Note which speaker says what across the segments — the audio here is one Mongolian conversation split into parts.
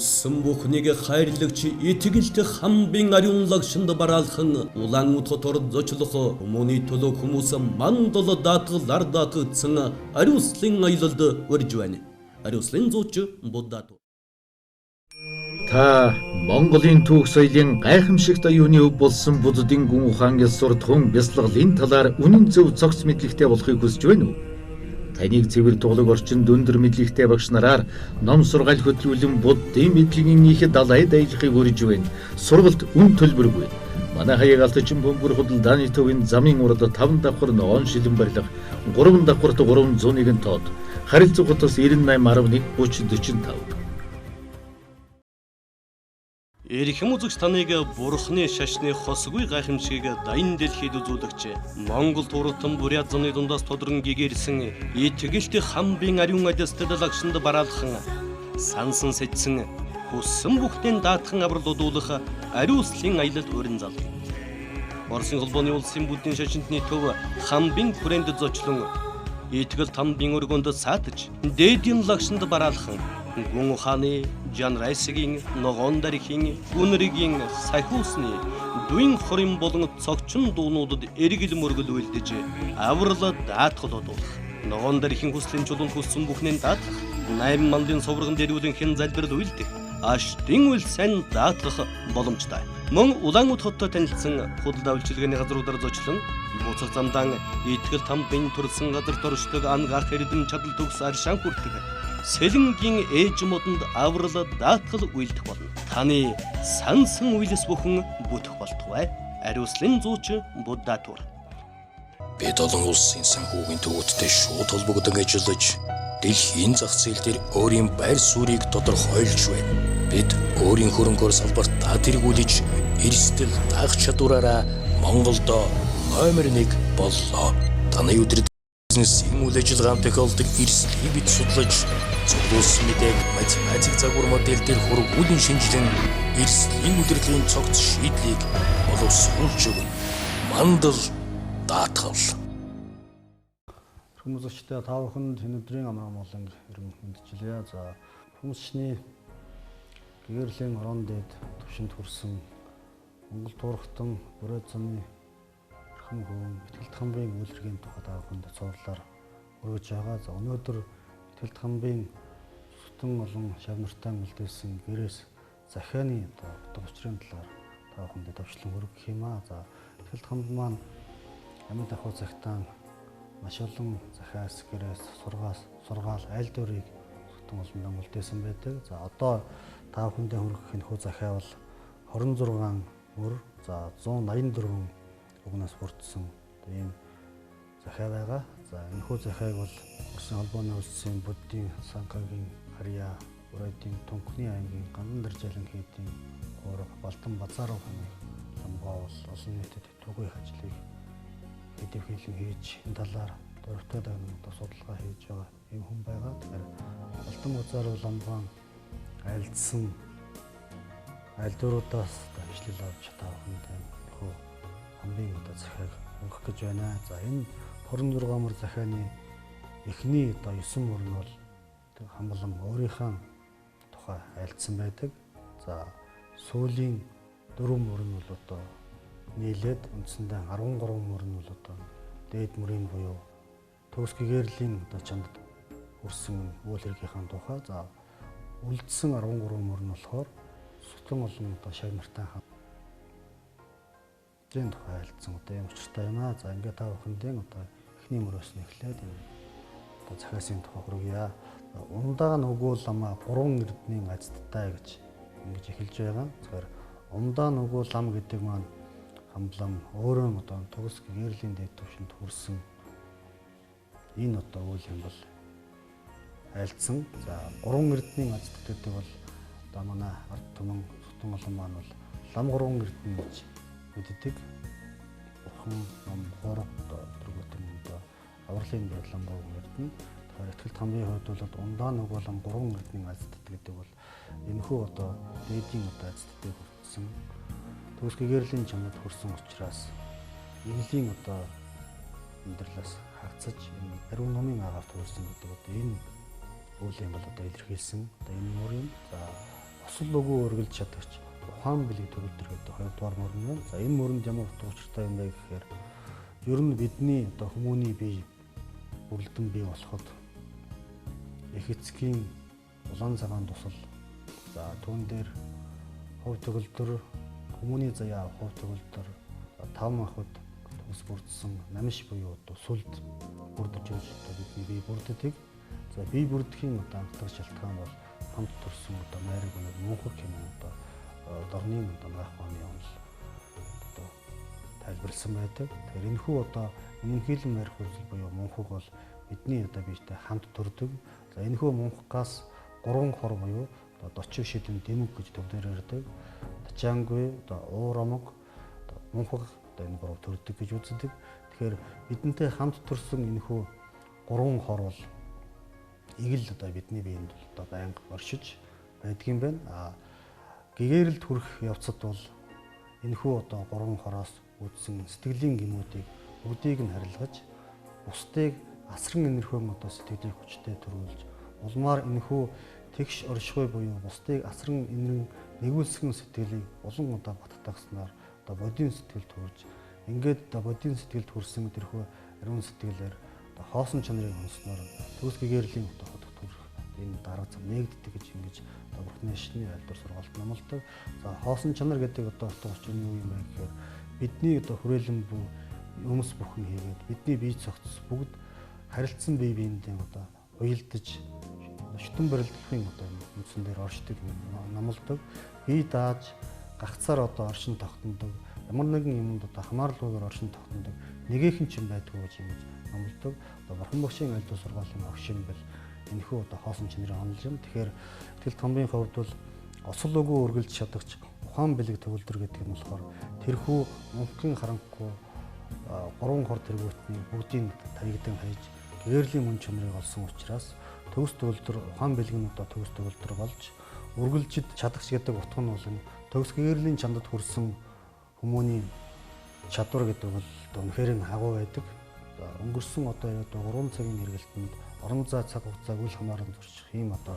Speaker 1: Хүссэн бүхнийг хайрлагч итгэлт хамбын ариун лагшинд бараалхан улаан утгаар зочлох хүмүүний төлөө хүмүүс мандал даатгалаар даатгдсан ариуслын аялалд урьж байна. Ариуслын зууч Буддат.
Speaker 2: Та Монголын түүх соёлын гайхамшигт аюуны өв болсон Буддын гүн ухаан ёсор тун бясалгалын талаар үнэн зөв цогц мэдлэгтэй болохыг хүсэж байна уу? Таныг цэвэр туглаг орчинд өндөр мэдлэгтэй багш нараар ном сургаал хөтлүүлэн Буддын мэдлэгийн их далай дайжихыг урьж байна. Сургалт үн төлбөргүй. Манай хаяг алтчин бөмбөр худалдааны төвийн замын урд 5 давхар ногоон шилэн барилга 3 давхарт 301 тоод харилцах утас 9811 3045.
Speaker 1: Эрхэм үзэгч таныг бурхны шашны хосгүй гайхамшиг дайн дэлхийд үзүүлэгч Монгол туртан бурят зуны дундаас тодрон гэгэрсэн итгэлт хамбын ариун адястад лагшинд бараалхан сансан сэжсэн хүссэн бүхтэн даатхан авралуудуулах ариуслын аялал өрн зал. Оросын холбооны улсын Буддын шашинтны төв хамбын хүрээнд зочлон итгэл хамбын өргөнд саатаж дээдийн лагшинд бараалхан гүн ухааны жанрайсгийн ногоон дархийн гүнригийн сахиусны дуин хорин болон цогчин дуунуудад эргэл мөргөл үйлдэж аврал даатгалуудуулах ногоон дархийн хүслийн чулуун хүссэн бүхнээ даатгах 8 мандын совргон дэрүүлэн хэн залбирал үйлдэх аштын үйл сайн даатгах боломжтой. Мөн Улаанбаатар хотод танилцсан худалдаа үйлчилгээний газруудаар зочлон буцах замдаа итгэл хамбын төрсэн газар доршдог ангаах эрдэм чадал төгс аршаан хүртэх Сэлэнгийн ээж модонд аврал даатгал үйлдэх болно. Таны сансан үйлс бүхэн бүтэх болтугай. Ариуслын зууч Буддат.
Speaker 3: Бид олон улсын санхүүгийн төвөдтэй шууд холбогдсон ажиллаж дэлхийн зах зээл дээр өөрийн байр суурийг тодорхойлж байна. Бид өөрийн хөрөнгөөр салбартаа тэргүүлж эрсдэл даах чадвараараа Монголд номер 1 боллоо. Таны өдөр бизнесийн үйл ажиллагаанд тохиолдог эрсдлийг бид судлаж зөвлөсөн мэдээг математик загвар модель дээр хургуулын шинжилэн эрсдлийн удирдлагын цогц шийдлийг боловсруулж өгнө. Мандал даатгал.
Speaker 4: Хүмүүстээ та бүхэнд өнөөдрийн амраа молонг ирмэн мэдчилээ. За хүмүүсчний гэгэрлийн орон дээд төвшөнд хүрсэн Монгол туурхтан бүрээд замны эрхэм хөвөн итгэлт хамбын үйлргийн тухай та бүхэнд цуурлаар өргөж байгаа. За өнөөдөр итгэлт хамбын сүтэн олон шавнартай үлдээсэн гэрээс захианы утга учирын талаар та бүхэнд төвчлэн өргөх юм аа. За итгэлт хамб маань амьд ахуй цагтаан маш олон захиас гэрээс сургаал аль дөрийг сүтэн олондон үлдээсэн байдаг. За одоо та бүхэндээ хүргэх энэ хүү захиа бол 26 мөр за 184 угнаас бүрдсэн ийм захиа байгаа. За энэ хүү захиаг бол Оросын холбооны улсын Буддын Санхагийн Харьяа Урайдын Тунхны аймгийн Гандан Даржалан хийдийн хураг Балтан Базаров хамын ламгай бол олон нийтэд түгээх ажлыг хэдийхэлэн хийж энэ талаар дөрөвтэй дагнууд судалгаа хийж байгаа юм хүн байгаа. Тэгэхээр Балтан Базаров ламгаан айлдсан аль дөрүүдээс хвшлэл авч та бүхэнд хөө хамбын захиаг өгөх гэж байна. За энэ 26 мөр захианы эхний 9 мөр нь бол хамблан өөрийнхөө тухай айлдсан байдаг. За сүүлийн 4 мөр нь бол одоо нийлээд үндсэндээ 13 мөр нь бол одоо дээд мөрийн буюу төгс гэгэрлийн одоо чамд хүрсэн үйл хэргийнхаа тухай. За үлдсэн 13 мөр нь болохоор сүтэн олон одоо шавнартай хамбын тухай айлдсан одоо юм учиртай юм аа. За ингээд та бүхэндээ одоо эхний мөрөөс нь эхлээд энэ одоо захиасын тухай хүргье. Умдаа нүгүүл ламаа 3 эрдмийн азттай гэж ингэж эхэлж байгаа. Тэгэхээр умдаа нүгүүл лам гэдэг маань хамблам өөрөө одоо төгс гэгэрлийн дээд түвшинд хүрсэн энэ одоо үйл юм бол айлдсан. За 3 эрдмийн азт гэдэг бол одоо манай ард түмэн сүтэн олон маань бол лам 3 эрдмийн гэж мэддэг. Бурхан ном хураг одоо тэргүүтэн одоо авралын байдлан гоо эрдэнэ. Тэгэхээр итгэлт хамбын хувьд бол ундаа нөгөө лам 3 эрдмийн азт гэдэг бол энэхүү одоо дээдийн одоо азттай хүрсэн төгс гэгэрлийн чамд хүрсэн учраас Ингийн одоо амьдралаас хагацж энэ ариун номын агаар төрсэн гэдэг одоо энэ үйл юм бол одоо илэрхийлсэн одоо энэ мөрийн за осол өгөө өргөлж чадагч ухаан бэлэг төгөлдөр гэдэг хоёрдугаар мөрөн байна. За энэ мөрөнд ямар утга учиртай юм бэ гэхээр ер нь бидний одоо хүмүүний бие бүрэлдэн бий болоход их эцгийн улаан цагаан тусал, за түүн дээр хувь төгөлдөр, хүмүүний заяа хувь төгөлдөр, 5 махбод төгс бүрдсэн намиш буюу одоо сүлд бүрдэж өгч одоо бидний бие бүрддэг. За бие бүрдэхийн одоо анхдагч шалтгаан бол хамт төрсөн одоо майраг өнөр мөнхөг хэмээн одоо дорны одоо майх хааны онол одоо тайлбарласан байдаг. Тэгэхээр энэхүү одоо үнэмхийлэн майрах үзэл буюу мөнхөг бол бидний одоо биетэй хамт төрдөг. За энэхүү мөнхгаас 3 хор буюу одоо 40 шидэн дэмэг гэж төвдөр ярьдаг. Тачаангүй одоо уур амг одоо мөнхөг одоо энэ 3 төрдөг гэж үздэг. Тэгэхээр бидэнтэй хамт төрсөн энэхүү 3 хор бол игэл одоо бидний биед одоо байнга оршиж байдгийн байна. Гэгээрэлд хүрэх явцад бол энэхүү одоо 3 хороос үүдсэн сэтгэлийн гэмүүдийг бүгдийг нь харилгаж бусдыг асран энерхион одоо сэтгэлийн хүчтэй төрүүлж улмаар энэхүү тэгш оршихуй буюу бусдыг асран энэрэн нэгүүлсгэн сэтгэлийг улан удаа баттагснаар одоо бодийн сэтгэл төрж ингээд одоо бодийн сэтгэлд хүрсэн тэрхүү ариун сэтгэлээр одоо хоосон чанарыг онсноор төгс гэгэрлийн одоо хотод хүрэх энэ дарга зам нэгддэг гэж ингэж одоо Бурхны шашны айлдвар сургаалт номлодог. За хоосон чанар гэдэг одоо утга учир нь юу юм бэ гэхээр бидний одоо хүрээлэн бүү өмс бүхэн хийгээд бидний бие цогцос бүгд харилцсан бие биендээ одоо уялдаж шүтэн барилдахын одоо үндсэн дээр оршдог номлодог. Бие дааж гагцаар одоо оршин тогтнодог. Ямар нэгэн юмд одоо хамаарлаггүйгээр оршин тогтнодог. Нэгийнхэн ч юм байдгүй гэж ингэж номлодог. Одоо Бурхан Богшийн айлдвар сургаалын огшин бэл энэхүү одоо хоосон чанарын онол юм. Тэгэхээр Итгэл томбын хувьд бол осол өгөө өргөлж чадагч ухаан бэлэг төгөлдөр гэдэг нь болохоор тэрхүү мөнхийн харанхуй 3 хор тэргүүтний бүгдийг таягдан хайж гэгэрлийн мөн чанарыг олсон учраас төгс төгөлдөр ухаан бэлэг нь одоо төгс төгөлдөр болж өргөлжид чадагч гэдэг утга нь бол төгс гэгэрлийн чандад хүрсэн хүмүүний чадвар гэдэг бол үнэхээр агуу байдаг. Өнгөрсөн одоо 3 цагийн хэрэгэлтэнд орон зай цаг хугацааг үл хамааран зурчих ийм одоо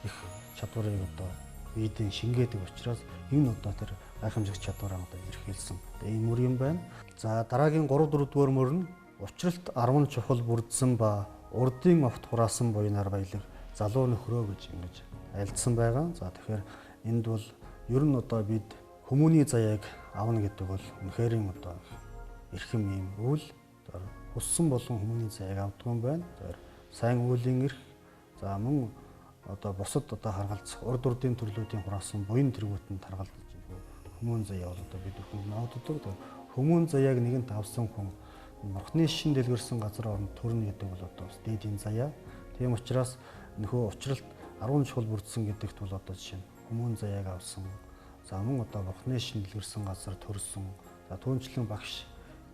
Speaker 4: их чадварыг одоо биедээ шингээдэг учраас энэ одоо тэр гайхамшигт чадвараа одоо илэрхийлсэн ийм мөр юм байна. За дараагийн 3 4 дугаар мөр нь учралт 10 чухал бүрдсэн ба урдын овт хураасан буйнаар баялаг залуу нөхрөө гэж ингэж альдсан байгаа. За тэгэхээр энд бол ер нь одоо бид хүмүүний заяаг авна гэдэг бол үнэхээр одоо эрхэм юм үйл хүссэн болон хүмүүний заяаг авдаг юм байна. Тэгэхээр сайн үеийн эрх за мөн одоо бусад одоо харгалзах урд урдын төрлүүдийн хураасан буян тэргүүтэнд харгалзаж хүмүүн заяа бол одоо бид бүхэнд нааддаг. Хүмүүн заяаг нэгэнт авсан хүн Бурхны шин дэлгэрсэн газар оронд төрнө гэдэг бол одоо дээдийн заяа. Тийм учраас нөхөө учралт 10 чухал бүрдсэн гэдэгт бол одоо жишээ нь хүмүүн заяаг авсан. За мөн одоо Бурхны шин дэлгэрсэн газар төрсөн. За түүнчлэн багш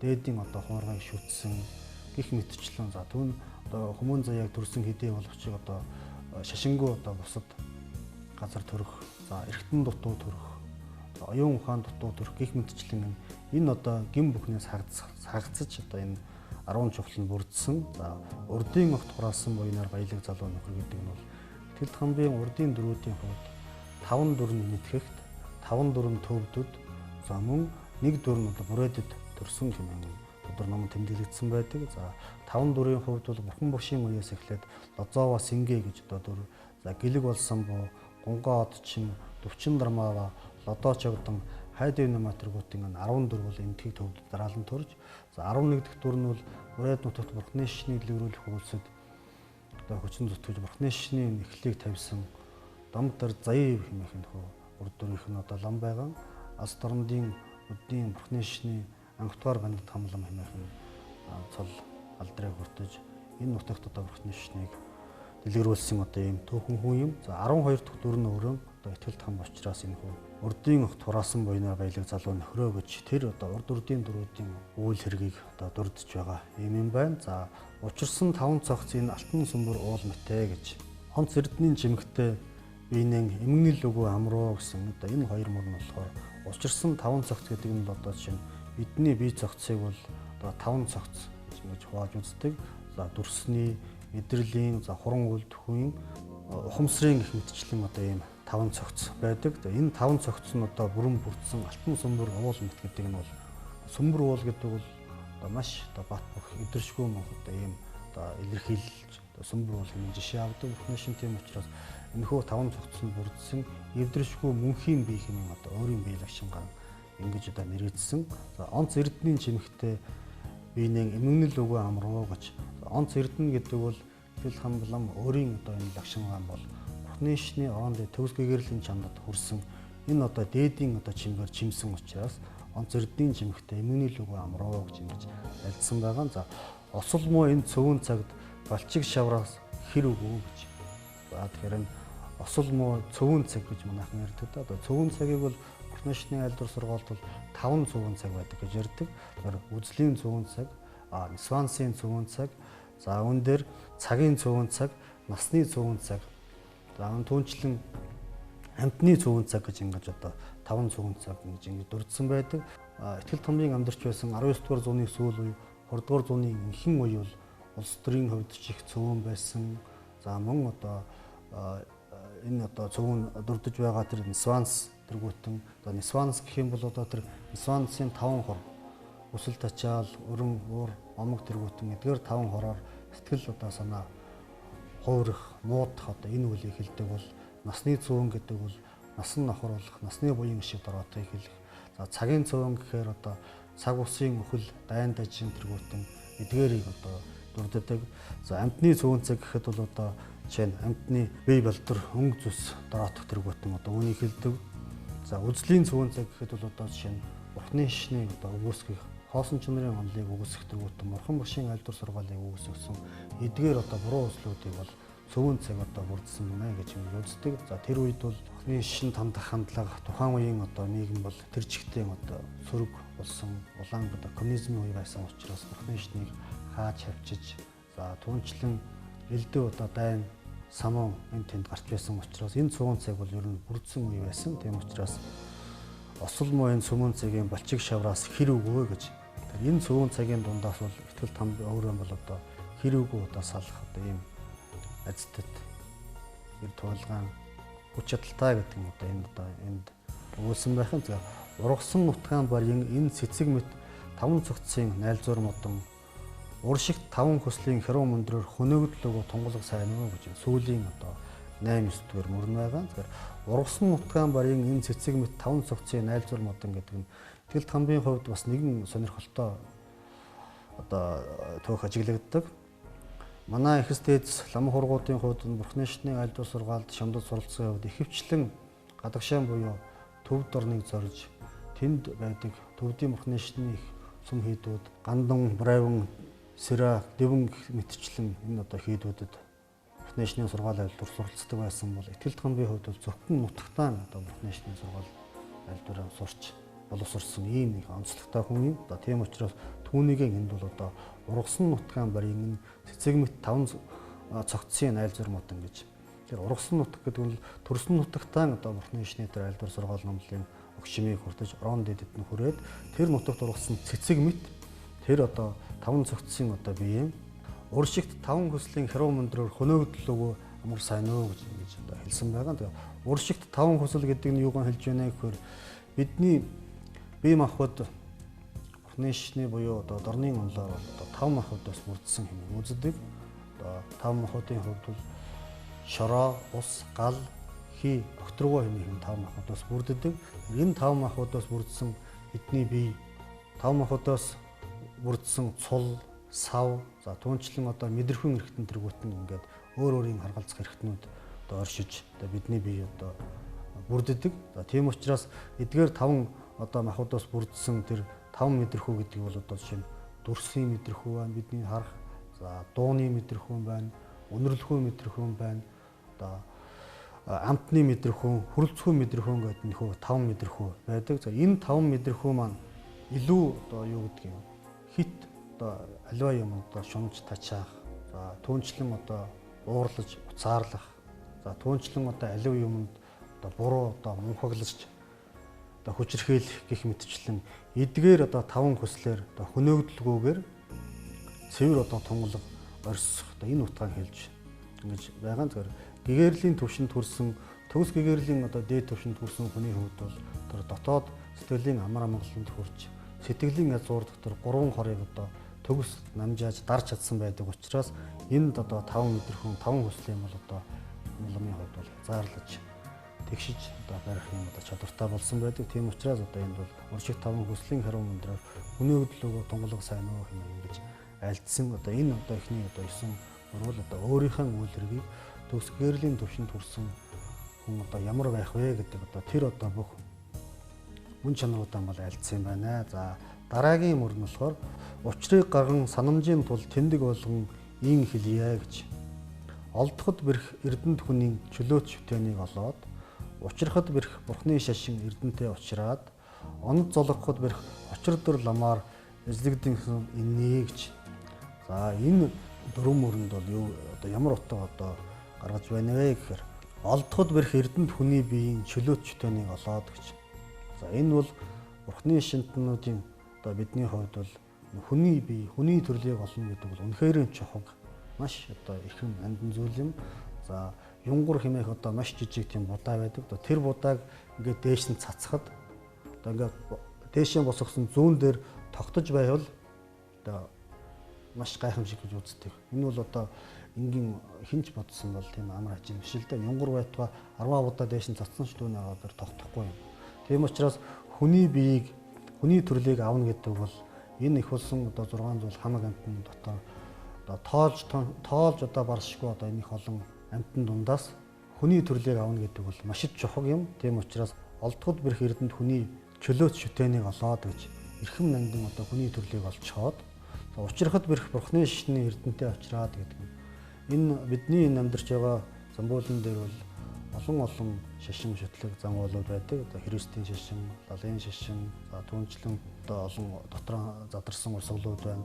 Speaker 4: дээдийн одоо хуургыг шүтсэн гих мэтчлэн за түүн одоо хүмүүн заяаг төрсөн хэдий болгочиг одоо шашингүй одоо бусад газар төрөх, за эргэтэн дутуу төрөх, оюун ухаан дутуу төрөх гих мэтчлэн энэ одоо гин бүхнээс хагацж одоо энэ 10 чухлын бүрдсэн. За урдын огт хураасан буйнаар баялаг залуу нөхөр гэдэг нь бол Итгэл томбын урдын дөрүүдийн хувьд 5 дүрн нэтгэхт 5 дүрн төвдөд за мөн 1 дүрн одоо бүрээдэд төрсөн хэмээн өдөр ном тэмдэглэгдсэн байдаг. За 5 дүрийн хувьд бол Бурхан Богшийн үеэс эхлээд Лозова Сингэ гэж одоо дүр, за Гэлэг болсон буу, Гунгоо одчин, Дөвчин дармаава, Лодоочогдон, Хайдын намаатэргуудын 10 дүр бол энтхийг төвд дараалан төрж, за 11 дахь дүр нь бол урайд нутагт Бурхны шашныг дэлгэрүүлэх үйлсэд одоо хүчин зүтгэж Бурхны шашны эхлэлийг тавьсан Дамдар Заяев хэмээх нөхөө урд дүрийнх нь одоо лам байгаа. Ас дорндын өдний Бурхны шашны анхдугаар бандд хамлам хэмээх нь цол алдрыг хүртэж энэ нутагт одоо Бурхны шашныг дэлгэрүүлсэн одоо ийм түүхэн хүн юм. За 12 дахь дүр нь өөрөө одоо Итгэл том учраас энэ хүн урдын огт хураасан буйнаар баялаг залуу нөхрөө гэж тэр одоо урд урдын дөрүүдийн үйл хэргийг одоо дурдж байгаа юм байна. За учирсан 5 цогц энэ алтан сүмбэр уул мэтэ гэж хонц эрдэнийн жимгтээ биенэн эмгэнэл өгөө амруу гэсэн одоо энэ хоёр мөр нь болохоор учирсан 5 цогц гэдэг нь одоо жишээ нь бидний бие цогцыг бол одоо 5 цогц гэж хувааж үздэг. За дүрсний, мэдрэлийн, за хуран үйлдэхүйн, ухамсарын гэх мэтчлэн одоо ийм 5 цогц байдаг. Энэ 5 цогц нь одоо бүрэн бүрдсэн алтан сүмбэр уул мэт гэдэг нь бол сүмбэр уул гэдэг бол одоо маш одоо бат бөх өдөршгүй одоо ийм одоо илэрхийлж сүмбэр уул хэмээн жишээ авдаг. Бүхний шин тийм учраас энэхүү 5 цогц нь бүрдсэн эвдэршгүй мөнхийн бие хэмээн одоо өөрийн бие лагшингаа ингэж одоо нэрийдсэн. Онц эрдэнийн чимэгтэй биенээ эмгэнэл өгөө амруу гэж. Онц эрдэнэ гэдэг бол Итгэл хамблам өөрийн одоо энэ лагшингаа бол Бурхны шний оронд төгс гэгэрлийн чамдад хүрсэн энэ одоо дээдийн одоо чимгээр чимсэн учраас онц эрдэнийн чимэгтэй эмгэнэл өгөө амруу гэж ингэж альдсан байгаа. За осол муу энэ цөвөн цагт балчиг шавраас хэр өгөө гэж. За тэгэхээр энэ осол муу цөвөн цаг гэж манайхан ярьдаг да. Одоо цөвөн цагийг бол Бурхны шний айлдвар сургаалт бол 5 цөвөн цаг байдаг гэж ярьдаг. Тэгэхээр үзлийн цөвөн цаг, нисвансын цөвөн цаг, за үүн дээр цагийн цөвөн цаг, насны цөвөн цаг, за түүнчлэн амьтны цөвөн цаг гэж ингэж одоо 5 цөвөн цаг гэж ингэж дурдсан байдаг. Итгэл томьёон амьдарч байсан 19 дугаар зууны сүүл үе, 20 дугаар зууны ихэнх үе бол улс төрийн хувьд ч их цөвөн байсан. За мөн одоо энэ одоо цөвөн дурдж байгаа тэр нисванс тэргүүтэн одоо нисванс гэх юм бол одоо тэр нисвансын 5 хор өсөл тачаал, өрөн, уур, омог тэргүүтэн эдгээр 5 хороор сэтгэл одоо санаа хуурах, муудах одоо энэ үлийг хэлдэг бол насны цөвөн гэдэг бол насан нохоруулах, насны буян шиг дороотойг хэлэх. За цагийн цөвөн гэхээр одоо цаг усын өхөл, дайн дажин тэргүүтэн эдгээрийг одоо дурддаг. За амьтны цөвөн цаг гэхэд бол одоо жишээ нь амьтны бие балдар, өнгө зүс дороотох тэргүүтэн одоо үүнийг хэлдэг. За үзлийн цөвөн цаг гэхэд бол одоо жишээ нь Бурхны шний одоо өгөөсгөх хоосон чанарын онолыг өгөөсгөх тэргүүтэн Бурхан багшийн айлдвар сургаалыг өгөөсгсөн эдгээр одоо буруу үслүүдийг бол цөвөн цаг одоо бүрдсэн мэ гэж үздэг. За тэр үед бол Бурхны шин тандах хандлага тухайн үеийн одоо нийгэм бол тэр чигтээ одоо сөрөг болсон улаан одоо коммунизмын үе байсан учраас Бурхны шнийг хааж хавчиж за түүнчлэн элдв одоо дайн самун энэ тэнд гарч байсан учраас энэ цөвөн цаг бол ер нь бүрдсэн үе байсан. Тийм учраас осол муу энэ цөвөн цагийн балчиг шавраас хэр өгөө гэж. Тэгэхээр энэ цөвөн цагийн дундаас бол итгэл там өөрөө бол одоо хэр өгөө одоо салах одоо ийм азтад тэр туулгаан хүч чадалтай гэдэг юм одоо энд өгүүлсэн байх нь. За ургасан нутгаан барийн энэ цэцэг мэт 5 цогцын найлзуур модон уршигт 5 хөслийн херон мөндрөөр хөнөөгдөл өгөө тунгалаг сайн уу гэж сүүлийн одоо 8-9 дугаар мөрн байгаа. Тэгэхээр ургасан нутгаан барийн энэ цэцэг мэт 5 цогцын найлзуур модон гэдэг нь Итгэл тамбын хувьд бас нэгэн сонирхолтой одоо төөх ажиглагддаг. Манай эхэс дээдс лам хургуудын хувьд Бурхны шний айлдвар сургаалд шамдад суралцсан хувьд ихэвчлэн гадагшаан буюу төвд орныг зорж тэнд байдаг төвдийн Бурхны шний сүм хийдүүд гандан, бравин, сэра, дэвэн мэтчлэн энэ одоо хийдүүдэд Бурхны шний сургаал айлдвар суралцдаг байсан бол Итгэл тамбын хувьд бол зөвхөн нутагтаа одоо Бурхны шний сургаал айлдвараа сурч боловсрсон ийм нэг онцлогтой хүн юм. Одоо тийм учраас түүнийгээ энд бол одоо ургасан нутгаан барийн цэцэг мэт 5 цогцсын айлзуур модон гэж. Тэгэхээр ургасан нутаг гэдэг нь төрсөн нутагтаа одоо Бурхны шний тэр айлдвар сургаал номлын огшмыг хүртэж орон дэдэд нь хүрээд тэр нутагт ургасан цэцэг мэт тэр одоо 5 цогцсын одоо бие уршигт 5 хөслийн херон мөндрөөр хөнөөгдөл өгөө амар сайн уу гэж одоо хэлсэн байгаа. Тэгээ уршигт 5 хөсөл гэдэг нь юугаар хэлж байна гэхээр бидний бие махбод Бурхны шний буюу одоо дорны онлоор одоо 5 махбодоос бүрдсэн хэмээн үздэг. Одоо 5 махбодын хувьд бол шороо, ус, гал, хий, огторгоо хэмээн 5 махбодоос бүрддэг. Энэ 5 махбодоос бүрдсэн бидний бие 5 махбодоос бүрдсэн цул, сав, за түүнчлэн одоо мэдрэхүйн эргэтэн тэргүүтэн ингээд өөр өөрийн харгалзах эргэтнүүд одоо оршиж одоо бидний бие одоо бүрддэг. За тийм учраас эдгээр 5 одоо махбодоос бүрдсэн тэр 5 мэдрэхүй гэдэг бол одоо жишээ нь дүрсийн мэдрэхүй байна, бидний харах, за дууны мэдрэхүй байна, өнөрлөхүй мэдрэхүй байна, одоо амтны мэдрэхүй, хүрэлцэхүй мэдрэхүй гэдэг нөхөө 5 мэдрэхүй байдаг. За энэ 5 мэдрэхүй маань илүү одоо юу гэдэг юм хит одоо аливаа юм одоо шунж тачаах, за түүнчлэн одоо уурлаж, уцаарлах, за түүнчлэн одоо аливаа юмд одоо буруу одоо мунхаглаж одоо хүчрхийлэх гэх мэтчлэн эдгээр одоо 5 хүслээр одоо хөнөөгдөлгүйгээр цэвэр одоо тунгалаг орсох одоо энэ утгааг хэлж ингэж байгаа. Тэгэхээр гэгэрлийн төвшөнд хүрсэн төгс гэгэрлийн одоо дээд түвшинд хүрсэн хүний хувьд бол тэр дотоод сэтгэлийн амар амгаланд хүрч сэтгэлийн язгуур дотор 3 хорыг одоо төгс намжааж дарж чадсан байдаг учраас энд одоо 5 өдрхөн 5 хүслийн бол одоо улмын хувьд бол заарлаж тэгшиж одоо барих юм одоо чадвартай болсон байдаг. Тийм учраас одоо энд бол уршиг 5 хүслийн харуу өндрөөр хүний хөдөлгөөгөө тунгалаг сайн уу хэмээн ингэж альдсан одоо энэ одоо ихний одоо 9 бол одоо өөрийнхөө үйл хэргийг төгс гэрлийн төвшөнд хүрсэн хүн одоо ямар байх вэ гэдэг одоо тэр одоо бүх мөн чанаруудаа бол альдсан юм байна. За дараагийн мөр нь болохоор учрыг гарган санамжийн тул тэндэг болгон ийн хэлье гэж. Олдоход бэрх эрдэнэт хүний чөлөөт шүтэнийг олоод учрахад бэрх бурхны шашин эрдэнтэй учраад онод золгоход бэрх очир дөр ламаар эзлэгдэн инээ гэж. За энэ дөрвөн мөрөнд бол юу одоо ямар утга одоо гаргаж байна вэ гэхээр олдоход бэрх эрдэнэт хүний биеийн чөлөөт шүтэнийг олоод гэж. За энэ бол бурхны шинтнуудын одоо бидний хувьд бол хүний бие, хүний төрлийг олно гэдэг бол үнэхээр чухал, маш одоо ихэн амдан зүйл юм. За юнгур хэмээх одоо маш жижиг тийм будаа байдаг. Одоо тэр будааг ингээд дээш нь цацхад одоо ингээд дээшээ босгосон зүүн дээр тогтож байвал одоо маш гайхамшиг гэж үздэг. Энэ бол одоо энгийн хинч бодсон бол тийм амар хажим биш л дээ. Юнгур байтугай 10 будаа дээш нь цацсан ч дүүнээ аваад тогтохгүй юм. Тийм учраас хүний биеийг, хүний төрлийг авна гэдэг бол энэ их болсон одоо 6 зүйл хамаг амтны дотор одоо тоолж одоо баршгүй одоо энэ их олон амтны дундаас хүний төрлийг авна гэдэг бол маш их чухал юм. Тийм учраас олдоход бэрх эрдэнэт хүний чөлөөт шүтэнийг олоод гэж эрхэм нандин одоо хүний төрлийг олцоод учрахад бэрх бурхны шишний эрдэнтэй очраад гэдэг юм. Энэ бидний энэ амьдарч байгаа замбуулан дээр бол олон шашин шүтлэг замуулууд байдаг. Одоо Христийн шашин, Далайн шашин, за түнчлэн одоо олон дотор задарсан урсгалууд байна.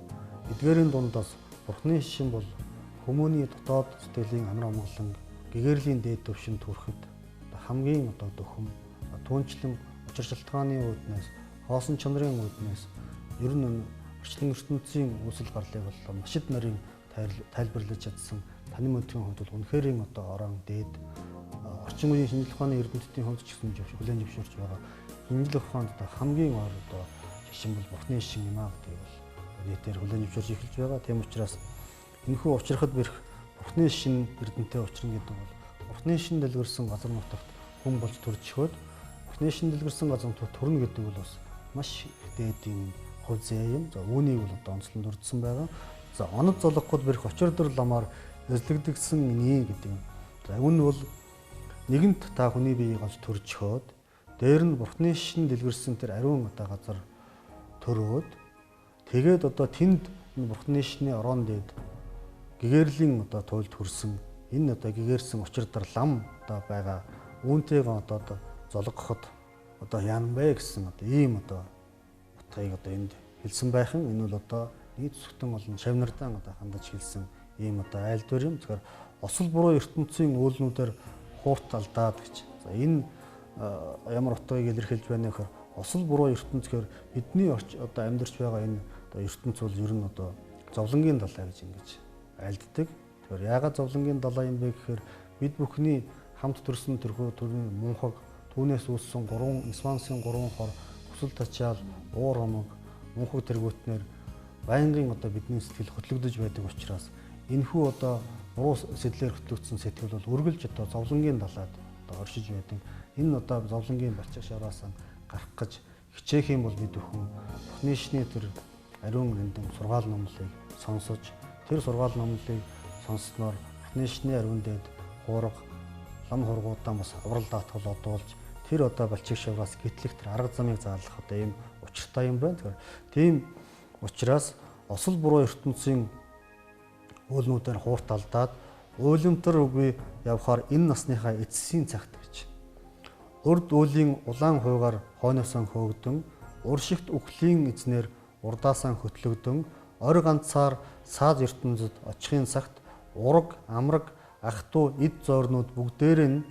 Speaker 4: Эдгээрийн дундаас бурхны шишин бол хүмүүний дотоод сэтгэлийн амар амгалан гэгэрлийн дээд түвшинд хүрэхэд хамгийн одоо дөхөм түнчлэн учир шалтгааны үүднээс хоосон чанарын үүднээс ер нь орчлон ертөнцийн үүсэл гарлыг бол маш их нарийн тайлбарлаж чадсан таны мөнхийн хувьд бол үнэхээр одоо орон дээд орчин үеийн шинжлэх ухааны эрдэмтдийн хувьд ч гэсэн хүлээн зөвшөөрч байгаа шинжлэх ухаанд одоо хамгийн ор одоо шишин бол бурхны шишин юм аа гэдэг бол нийтээр хүлээн зөвшөөрж эхэлж байгаа. Тийм учраас энэхүү учрахад бэрх бурхны шишин эрдэнтэй учрна гэдэг бол бурхны шишин дэлгэрсэн газар нутагт хүн болж төржихөд бурхны шишин дэлгэрсэн газар нутагт төрнө гэдэг бол бас маш дээдийн хувь зээ юм. За үүнийг бол одоо онцлон дурдсан байгаа. За онод золгоход бэрх очир дөр ламаар эзлэгдэгсэн нэ гэдэг юм. За энэ бол нэгэнт та хүний биеийг олж төржихөд дээр нь бурхны шишин дэлгэрсэн тэр ариун одоо газар төрөөд тэгээд одоо тэнд бурхны шишний орон дээд гэгэрлийн одоо туйлд хүрсэн энэ одоо гэгэрсэн учир дар лам одоо байгаа үүнтэйгээ одоо золгоход одоо яан бэ гэсэн одоо ийм одоо утгыг одоо энд хэлсэн байхын энэ бол одоо нийт зөвхөн олон шавнардан одоо хандаж хэлсэн ийм одоо айлдвар юм. Тэгэхээр осол буруу ертөнцийн үйлнүүдээр хуурт алдаад гэж. За энэ ямар утгыг илэрхийлж байна гэхээр осол буруу ертөнцөөр бидний одоо амьдарч байгаа энэ одоо ертөнц бол ер нь одоо зовлонгийн далай гэж ингэж айлддаг. Тэгэхээр яагаад зовлонгийн далай юм бэ гэхээр бид бүхний хамт төрсөн төрхөө төрийн мунхаг түүнээс үүссэн 3 Исвансын 3 хор хүсэл тачаал уур омог мунхаг тэргүүтнэр байнгын одоо бидний сэтгэл хөтлөгдөж байдаг учраас энэхүү одоо буруу сэтлэр хөтлөгдсөн сэтгэл бол үргэлж одоо зовлонгийн далайд одоо оршиж байдаг. Энэ одоо зовлонгийн балчиг шараас гарах гэж хичээх юм бол бид бүхэн бурхны шишний тэр ариун нандин сургаал номлыг сонсож тэр сургаал номлыг сонссноор бурхны шишний ариун дээд хуурга лам хургуудаа бас аврал даатгал одуулж тэр одоо балчиг шавраас гэтлэх тэр арга замыг заалах одоо ийм учиртай юм байна. Тэгэхээр тийм учраас осол буруу ертөнцийн үйлнүүдээр хуурт алдаад уйлмтар үгүй явхаар энэ насныхаа эцсийн цагт гэж. Урд үлийн улаан хуйгаар хойноосоо хөөгдөн, уршигт үхлийн эзнэр урдаасаа хөтлөгдөн, ор ганцаар саад ертөнцид очихын цагт ураг, амраг, ах トゥ эд зойрнууд бүгдээрээ нь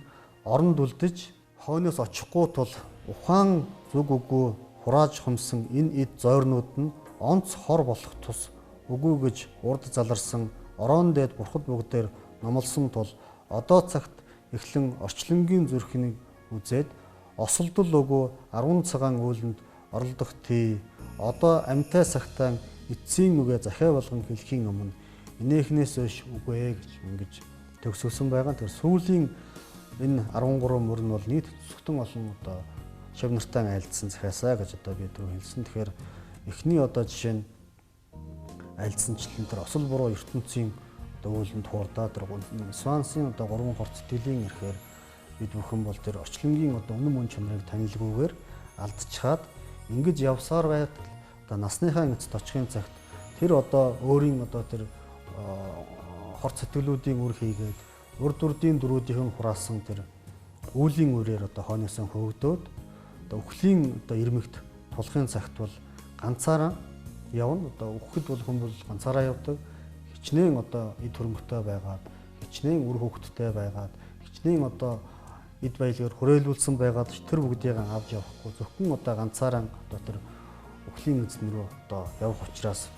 Speaker 4: оронд үлдэж хойноос очихгүй тул ухаан зүг үгүй хурааж хумсан энэ эд зойрнууд нь онц хор болох тус үгүй гэж урд заларсан орон дээд бурхад бүгдээр номлосон тул одоо цагт эхлэн орчлонгийн зүрхнийг үзээд осолдол өгөө 10 цагаан үүлэнд оролдох тий. Одоо амьтаа сахтаан эцсийн үгээ захиа болгон хэлхийн өмнө инээхнээс өш үгүй гэж ингэж төгсгсөн байгаа. Тэр сүүлийн энэ 13 мөр нь бол нийт зөвхөн олон одоо шав нартай айлдсан захиасаа гэж одоо би түрүү хэлсэн. Тэгэхээр эхний одоо жишээ нь айлдсанчлан тэр осол буруу ертөнцийн одоо үүлэнд хуурдаа тэр Свансын одоо 3 хор сэтгэлийн ирэхээр бид бүхэн бол тэр орчлонгийн одоо үнэн мөн чанарыг танилгүйгээр алдчихад ингэж явсаар байтал одоо насныхаа эцэд очихын цагт тэр одоо өөрийн одоо тэр хор сэтгэлүүдийн үр хийгээд урд урдын дөрүүдийнх нь хураасан тэр үүлийн үрээр одоо хойноосоо хөөгдөөд одоо үхлийн одоо ирмэгт тулахын цагт бол ганцаараа явна. Одоо үхэхэд бол хүн бол ганцаараа явдаг. Хичнээн одоо эд хөрөнгөтэй байгаад, хичнээн үр хөвгттэй байгаад, хичнээн одоо эд баялагаар хүрээлүүлсэн байгаад тэр бүгдийг авч явахгүй зөвхөн одоо ганцаараа одоо тэр үхлийн эзэн рүү одоо явах учраас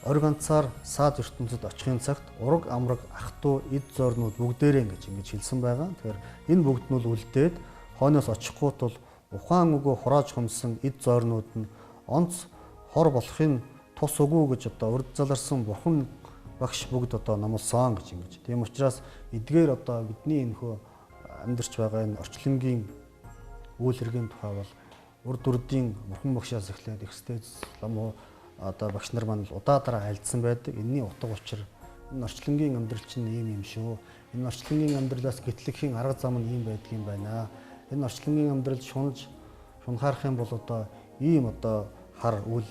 Speaker 4: ор ганцаар саад ертөнцид очихын цагт ураг амраг ах トゥ эд зорнууд бүгдээрээ ингэж хэлсэн байгаа. Тэгэхээр энэ бүгд нь бол үлдээд хойноос очихгүй тул ухаан өгөө хурааж хумсан эд зорнууд нь онц хор болохын тус үгүй гэж одоо урд заларсан бурхан багш бүгд одоо номлосон гэж ингэж. Тийм учраас эдгээр одоо бидний энэхүү амьдарч байгаа энэ орчлонгийн үйл хэргийн тухай бол урд урдын бурхан багшаас эхлээд экстэз лам одоо багш нар маань удаадараа альдсан байдаг. Энэний утга учир энэ орчлонгийн амьдрал чинь ийм юм шүү. Энэ орчлонгийн амьдралаас гэтлэхийн арга зам нь ийм байдгийн байна. Энэ орчлонгийн амьдрал шунхаарах юм бол одоо ийм одоо хар үйл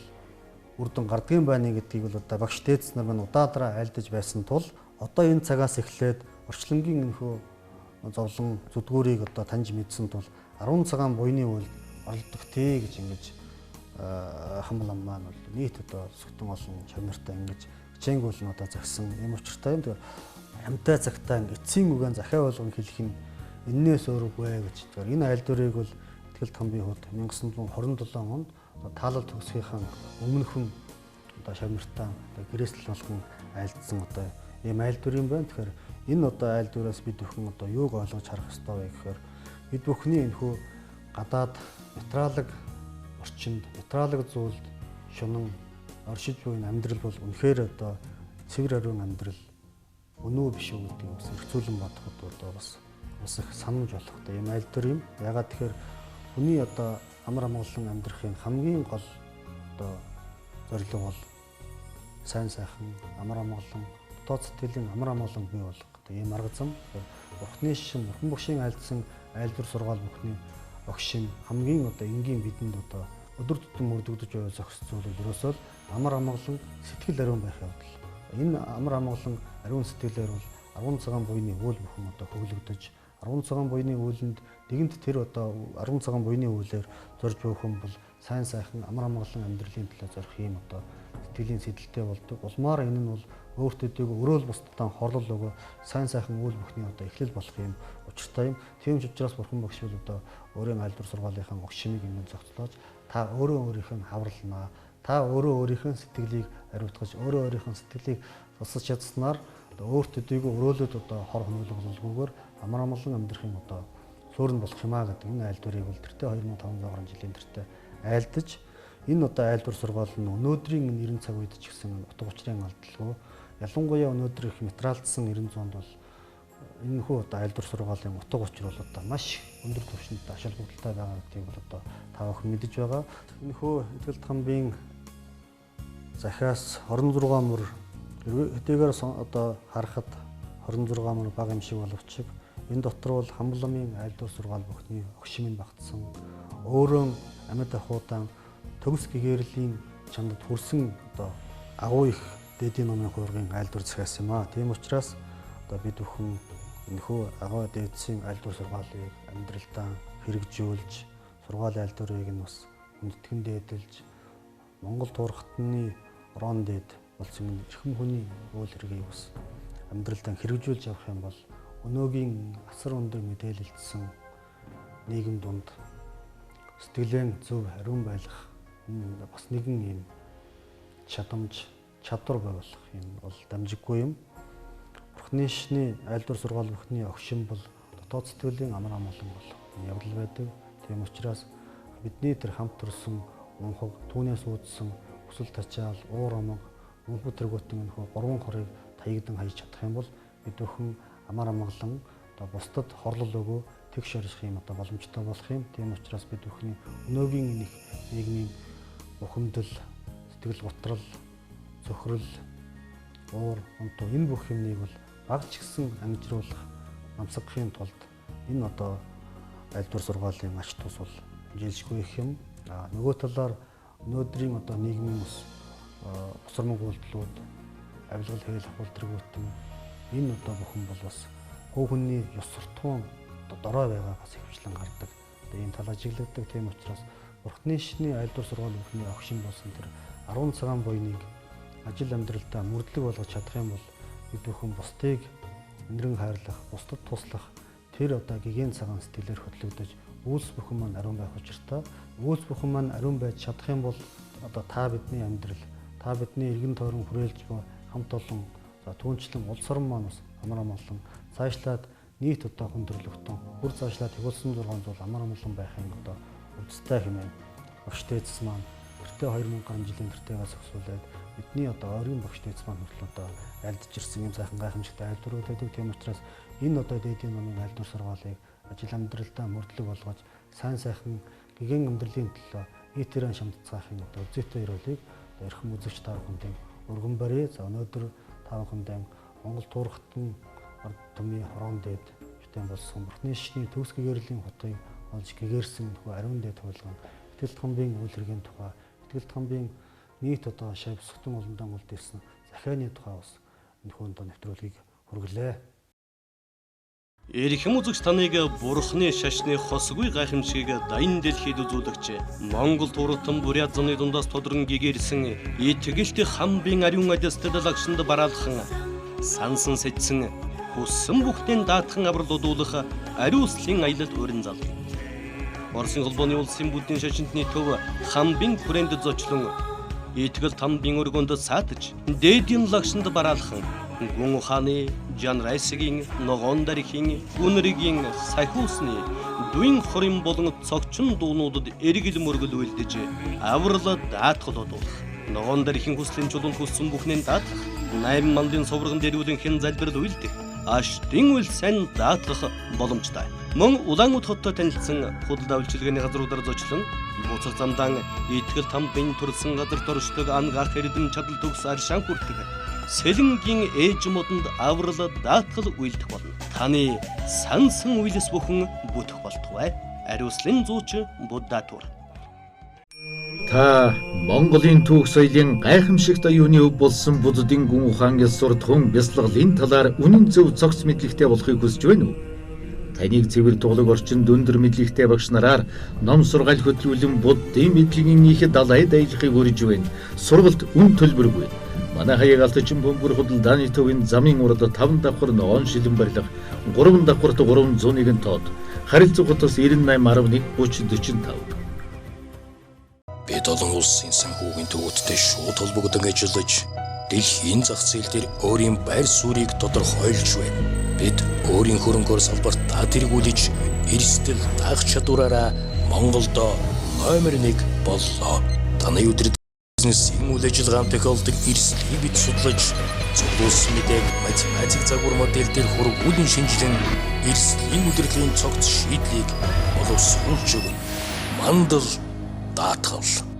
Speaker 4: үрдэн гардгийн байна гэдгийг бол одоо багш дээдс нар маань удаадараа альдаж байсан тул одоо энэ цагаас эхлээд орчлонгийн энэхүү зовлон зүдгүүрийг одоо таньж мэдсэн тул 10 цагаан буйны үйл оролдох тий гэж ингэж хамлам маань бол нийт одоо сүхтэн олон чанартай ингэж хичээнгүүл нь одоо загсан юм учиртай юм. Тэгээ амьтаа цагтаа эцсийн үгэн захиа болгон хэлэх нь эннээс өөр үгүй гэж. Тэгэхээр энэ айл дүрийг бол Итгэл Тамбын хувьд 1927 онд таалал төгсгийнхаа өмнөхөн одоо шавнартаа одоо гэрээсэл болгон айлдсан одоо ийм айл дүр юм байна. Тэгэхээр энэ одоо айл дүраас бид бүхэн одоо юуг ойлгож харах ёстой вэ гэхээр бид бүхний энэхүү гадаад нейтралог орчинд нейтралог зүйлд шунан оршиж буй амьдрал бол үнэхээр одоо цэвэр ариун амьдрал өнөө биш үү гэдгийг бас эргцүүлэн бодоход одоо бас их санамж болох одоо ийм айл дүр юм. Ягаад тэгэхээр хүний одоо амар амгалан амьдрахын хамгийн гол одоо зорилго бол сайн сайхан амар амгалан дотоод сэтгэлийн амар амгалан бий болох одоо ийм арга зам. Бурхны шин бурхан багшийн айлдсан айлдвар сургаал бүхний огшин хамгийн одоо энгийн бидэнд одоо өдөр тутам мөрдөгдөж буй зохис зүйлүүд ерөөсөө амар амгалан сэтгэл ариун байх явдал. Энэ амар амгалан ариун сэтгэлээр бол 10 цагаан буйны үйл бүхэн одоо хөглөгдөж 10 цагаан буйны үйлэнд нэгэнт тэр одоо 10 цагаан буйны үйлээр зорж буй хүн бол сайн сайхан амар амгалан амьдралын төлөө зорих юм одоо сэтгэлийн сэдэлтэй болдог. Улмаар энэ нь бол өөртөө өрөөл бусдад хорлол өгөө сайн сайхан үйл бүхний одоо эхлэл болох юм учиртай юм. Тийм ч учраас бурхан багш бол одоо өөрийн айлдвар сургаалынхаа огшмыг өмнө зохицлооч та өөрийнхөө хавралнаа. Та өөрийнхөө сэтгэлийг ариутгаж өөрийнхөө сэтгэлийг тусаж чадсанаар өөртөө өрөөлөд одоо хор хөнөөлгөлгүйгээр амар амгалан амьдрахын одоо суурь нь болох юмаа гэдэг энэ айлдварыг бол тэртээ 2500 гаруй жилийн тэртээ айлдаж энэ одоо айлдвар сургаал нь өнөөдрийн 90 цаг үед ч гэсэн утга учирын алдалгүй. Ялангуяа өнөөдөр их материалдсан 90-100-д бол энэхүү одоо айлдвар сургаалын утга учир бол одоо маш өндөр түвшинд ашиглагдaltaй байгаа гэдгийг бол одоо та бүхэн мэдэж байгаа. Энэхүү Итгэл Тамбын захиас 26 мөр хэдийгээр одоо харахад 26 мөр бага юм шиг боловч энэ дотор бол хамбламын айлдвар сургаал бүхний огшмын багтсан өөрөө амьд ахуйдан төгс гэгэрлийн чандад хүрсэн одоо агуу их дээдийн номын хуургийн айлдвар захиас юм аа. Тийм учраас одоо бид бүхэн энэхүү агуу дээдсийн айлдвар сургаалыг амьдралдаа хэрэгжүүлж сургаалын айлдварыг нь бас үндэтгэн дээдэлж Монгол туурхтны орон дээд болсон эрхэм хүний үйл хэргийг бас амьдралдаа хэрэгжүүлж явах юм бол өнөөгийн асар өндөр мэдээлэлтсэн нийгэм дунд сэтгэлэн зөв ариун байх бас нэгэн юм чадамж чадвар байх юм бол дамжиггүй юм. Бурхны шний айлдвар сургаал бүхний огшин бол дотоод сэтгэлийн амар амгалан бол явдал байдаг. Тийм учраас бидний тэр хамт төрсөн унхаг, түүнээс үүдсэн хүсэл тачаал, уур амга, мөнхөд тэргүүтэн нөхөө 3 хорыг таягдан хайж чадах юм бол бид бүхэн амар амгалан одоо бусдад хорлол өгөө тэгш орших юм одоо боломжтой болох юм. Тийм учраас бид бүхний өнөөгийн нэг нийгмийн бухимдал, сэтгэл готрол, цөхрөл, уур, онтоо энэ бүх юмныг бол багч гисэн ангижруулах, намсгахын тулд энэ одоо аль дүр сургаалын ач тус бол жижиггүй их юм. Нөгөө талаар өнөөдрийн одоо нийгмийн ус босромог үйлдэлүүд, авилгал хээл ахуул тэргүүтэн энэ одоо бүхэн бол бас хуу хүний ёс суртахуун дорой байгаагаас хөвчлэн гардаг. Тэгээ энэ тал ажиглагддаг. Тийм учраас Бурхны шишний аль дүр сургаал бүхний огшин болсон тэр 10 цагаан буйныг ажил амьдралдаа мөрдлөг болгож чадах юм бол бид бүхэн бусдыг энэрэн хайрлах, бусдад туслах тэр одоо гигэн цагаан сэтгэлээр хөтлөгдөж үйлс бүхэн маань ариун байх учиртай. Үйлс бүхэн маань ариун байж чадах юм бол одоо та бидний амьдрал, та бидний эргэн тойрон хүрээлж буй хамт олон түүнчлэн улс орн маань бас амар амгалан цаашлаад нийт одоо хүндрэлтэн бүр цаашлаад төгөлсөн 6 зуул амар амгалан байхын одоо үстэй хэмээн багштэйц маань тэртээ 2000 жилийн тэртэйгээс өсвөлээд бидний одоо ойрын багштэйц маань хүртэл одоо альдж ирсэн юм сайхан гайхамшигтай айлдварууд байдаг. Тийм учраас энэ одоо дээдийн номын айлдвар сургаалыг ажил амьдралдаа мөрдлөг болгож сайн сайхан гигэн амьдралын төлөө нийтээрэн шамтцаахын одоо үзээтэй ирүүлийг эрхэм үзэгч та бүхэндээ өргөн барья. За өнөөдөр та бүхэндээ Монгол туурхтан ард түмний хорон дээд шүтэн болсон Бурхны шишний төгс гэгэрлийн хотыг олж гэгэрсэн нөхөө ариун дээд хуйлган Итгэл томбын үйл хэргийн тухай, Итгэл томбын нийт одоо шав сүхтэн олондон үлдээсэн захианы тухай бас нөхөө одоо нэвтрүүлгийг хүргэлээ.
Speaker 1: Эрхэм үзэгч таныг Бурхны шашны хосгүй гайхамшиг дайн дэлхийд үзүүлэгч Монгол туурхтан бурят зуны дундаас тодрон гэгэрсэн итгэлт хамбын ариун адэстад лагшинд бараалхан сансан сэжсэн хүссэн бүхтэн даатхан аврал удуулах ариуслын аялал өрн зал. Оросын холбооны улсын бүдийн шашинтны төв хамбын хүрээнд зочлон итгэл тамбын өргөнд саатаж дээдийн лагшинд бараалхан гүн ухааны Жан Райсгийн ногоон дархийн үнэригийн сахиусны дуин хорин болон цогчин дуунуудад эргэл мөргөл үйлдэж аврал даатгал одуулах ногоон дархийн хүслийн чулуунд хүссэн бүхнээ даатгах 8 мандын соврогон дэрүүлэн хэн залбирал үйлдэх аштын үйл сайн даатлах боломжтой. Мөн Улаанбаатар хотод танилцсан худалдаа үйлчилгээний газруудаар зочлон буцах замдаа итгэл тамбын төрсэн газар доршдог ангаах эрдэм чадал төгс аршаан хүртэх сэлэнгийн ээж модонд аврал даатгал үйлдэх болно. Таны сансан үйлс бүхэн бүтэх болтугай. Ариуслын зууч Буддатур.
Speaker 2: Та Монголын түүх соёлын гайхамшигт аюуны өв болсон Буддын гүн ухаан ёс суртахуун бясалгалын талаар үнэн зөв цогц мэдлэгтэй болохыг хүсэж байна уу? Таныг цэвэр туглаг орчин дүндэр мэдлэгтэй багш нараар ном сургаал хөтлүүлэн Буддын мэдлэгийнхээ далай дайлахыг урьж байна. Сургалт үн төлбөргүй. Манай хаяг алтчин бөмбөр худалдааны төвийн замын урд 5 давхар ногоон шилэн барилга 3 давхарт 301 тоод харилцаа хотоос 98.1 3045.
Speaker 3: Бид олон улсын санхүүгийн төвөдтэй шууд холбогдсон ажиллаж дэлхийн зах зээл дээр өөрийн байр суурийг тодорхойлж байна. Бид өөрийн хөрөнгөөр салбарт тэргүүлж эрсдэл даах чадвараараа Монголд номер 1 боллоо. Таны өдөр бизнесийн үйл ажиллагаанд тохиолдог эрсдлийг бид судлаж, зөвлөсөн мэдээг математик загвар модель дээр хургуулын шинжилэн эрсдлийн удирдлагын цогц шийдлийг боловсруулж өгнө. Мандал даатгал.